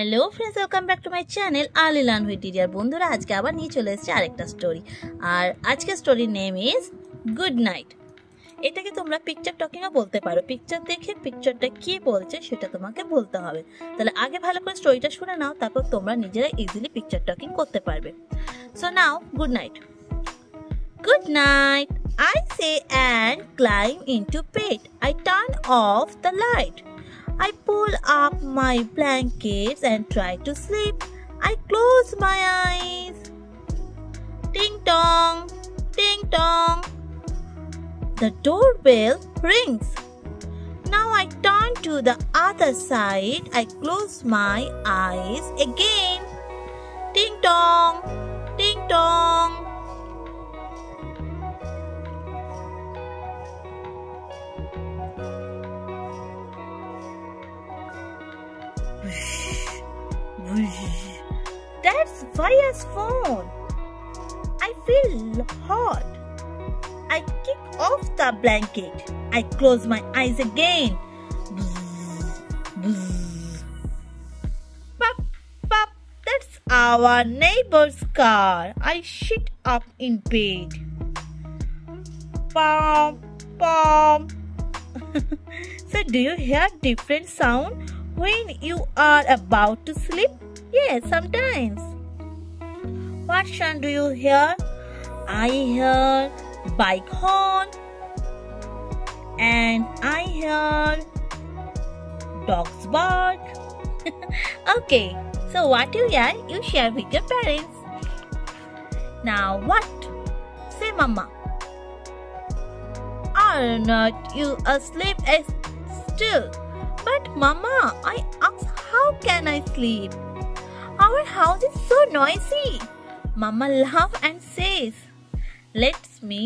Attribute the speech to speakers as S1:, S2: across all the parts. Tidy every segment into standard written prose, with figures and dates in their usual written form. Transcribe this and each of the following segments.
S1: Hello friends, welcome back to my channel early learn with teacher. বন্ধুরা, আজকে আবার নিয়ে চলে এসেছি আরেকটা স্টোরি। আর আজকের স্টোরির নেম ইজ গুড নাইট। এটাকে তোমরা পিকচার টকিংও বলতে পারো। পিকচার দেখে পিকচারটা কি বলছে সেটা তোমাকে বলতে হবে। তাহলে আগে ভালো করে স্টোরিটা শুনে নাও, তারপর তোমরা নিজেরা ইজিলি পিকচার টকিং করতে পারবে। So now, good night. Good night, I say and climb into bed. I turn off the light. I pull up my blankets and try to sleep. I close my eyes. Ding dong, ding dong. The doorbell rings. Now I turn to the other side. I close my eyes again. Ding dong, ding dong. That's Vaya's phone. I feel hot. I kick off the blanket. I close my eyes again. Pop, pop, that's our neighbor's car. I sit up in bed. Pom, pom. So do you hear different sound when you are about to sleep? Yes, sometimes. What sound do you hear? I hear bike horn and I hear dogs bark. Okay, so what you hear, you share with your parents. Now what? Say mama. Are not you asleep still? But mama, I asked how can I sleep? Our house is so noisy. Mama laughs and says, let me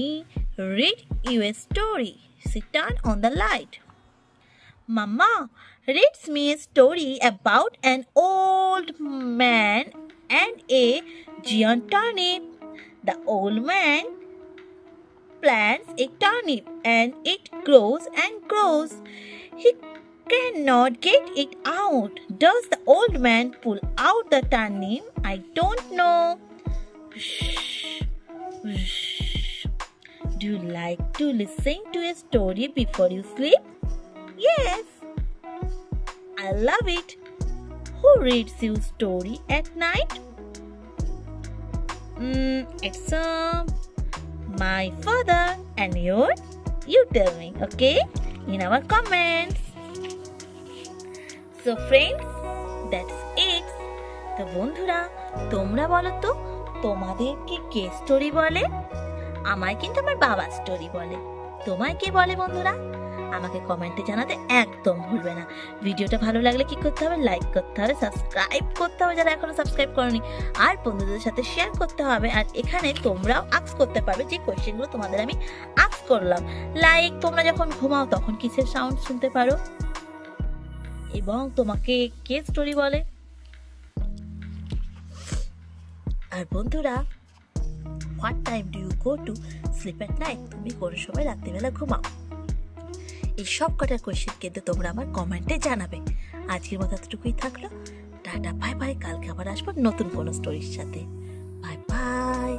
S1: read you a story. Sit down on the light. Mama reads me a story about an old man and a giant turnip. The old man plants a turnip and it grows and grows. He cannot get it out. Does the old man pull out the turnip? I don't know. Do you like to listen to a story before you sleep? Yes, I love it. Who reads you story at night? It's my father. And yours? You tell me, okay? In our comments. So friends, that's it. তো বন্ধুরা, তোমরা বলো তো তোমাদেরকে কে story বলে? আমায় কিন্তু আমার বাবা স্টোরি বলে। তোমায় কে বলে বন্ধুরা? আমাকে কমেন্টে জানাতে একদম ভুলবে না। ভিডিওটা ভালো লাগলে কি করতে হবে? লাইক করতে হবে, সাবস্ক্রাইব করতে হবে যারা এখনো সাবস্ক্রাইব করোনি, আর বন্ধুদের সাথে শেয়ার করতে হবে। আর এখানে তোমরাও আস্ক করতে পারবে যে কোয়েশ্চেনগুলো তোমাদের আমি আস্ক করলাম। লাইক তোমরা যখন ঘুমাও তখন কিসের সাউন্ড শুনতে পারো, এবং তোমাকে কে স্টোরি বলে। আর বন্ধুরা, what time do you go to sleep at night? তুমি কোন সময় রাত্রিবেলা ঘুমাও? এই সব কটা কোয়েশ্চেন কিন্তু তোমরা আমার কমেন্টে জানাবে। আজকের মতো এতটুকুই থাকলো। Tata, bye bye. কালকে আবার আসবো নতুন কোনো স্টোরির সাথে। Bye bye.